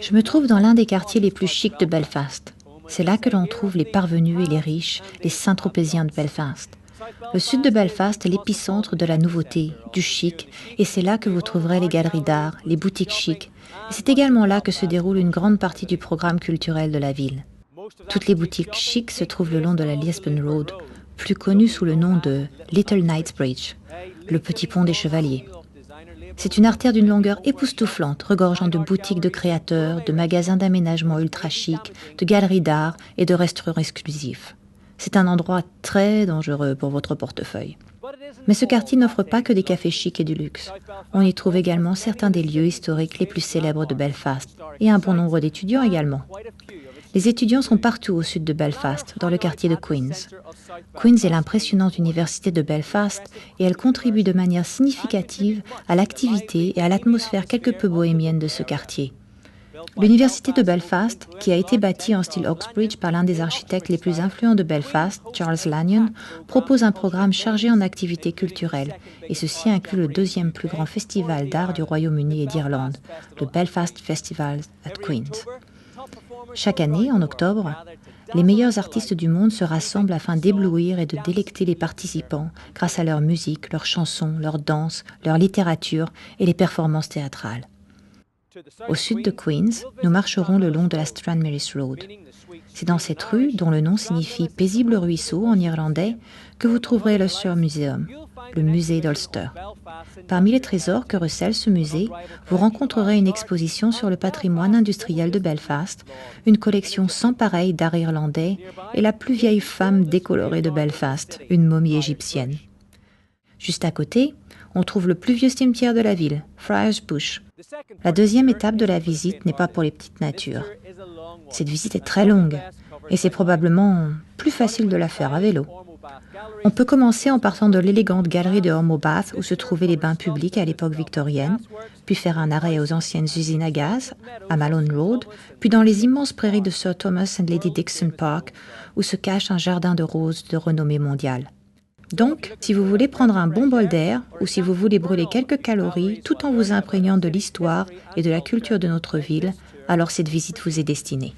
Je me trouve dans l'un des quartiers les plus chics de Belfast. C'est là que l'on trouve les parvenus et les riches, les Saint-Tropéziens de Belfast. Le sud de Belfast est l'épicentre de la nouveauté, du chic, et c'est là que vous trouverez les galeries d'art, les boutiques chics. Et c'est également là que se déroule une grande partie du programme culturel de la ville. Toutes les boutiques chics se trouvent le long de la Lisbon Road, plus connue sous le nom de Little Knightsbridge, le petit pont des chevaliers. C'est une artère d'une longueur époustouflante, regorgeant de boutiques de créateurs, de magasins d'aménagement ultra chic, de galeries d'art et de restaurants exclusifs. C'est un endroit très dangereux pour votre portefeuille. Mais ce quartier n'offre pas que des cafés chics et du luxe. On y trouve également certains des lieux historiques les plus célèbres de Belfast, et un bon nombre d'étudiants également. Les étudiants sont partout au sud de Belfast, dans le quartier de Queen's. Queen's est l'impressionnante université de Belfast et elle contribue de manière significative à l'activité et à l'atmosphère quelque peu bohémienne de ce quartier. L'université de Belfast, qui a été bâtie en style Oxbridge par l'un des architectes les plus influents de Belfast, Charles Lanyon, propose un programme chargé en activités culturelles, et ceci inclut le deuxième plus grand festival d'art du Royaume-Uni et d'Irlande, le Belfast Festival at Queen's. Chaque année, en octobre, les meilleurs artistes du monde se rassemblent afin d'éblouir et de délecter les participants grâce à leur musique, leurs chansons, leurs danses, leur littérature et les performances théâtrales. Au sud de Queen's, nous marcherons le long de la Stranmeris Road. C'est dans cette rue, dont le nom signifie « paisible ruisseau » en irlandais, que vous trouverez l'Ulster Museum, le musée d'Ulster. Parmi les trésors que recèle ce musée, vous rencontrerez une exposition sur le patrimoine industriel de Belfast, une collection sans pareille d'art irlandais et la plus vieille femme décolorée de Belfast, une momie égyptienne. Juste à côté, on trouve le plus vieux cimetière de la ville, Friars Bush. La deuxième étape de la visite n'est pas pour les petites natures. Cette visite est très longue et c'est probablement plus facile de la faire à vélo. On peut commencer en partant de l'élégante galerie de Ormeau Bath où se trouvaient les bains publics à l'époque victorienne, puis faire un arrêt aux anciennes usines à gaz, à Malone Road, puis dans les immenses prairies de Sir Thomas and Lady Dixon Park où se cache un jardin de roses de renommée mondiale. Donc, si vous voulez prendre un bon bol d'air ou si vous voulez brûler quelques calories tout en vous imprégnant de l'histoire et de la culture de notre ville, alors cette visite vous est destinée.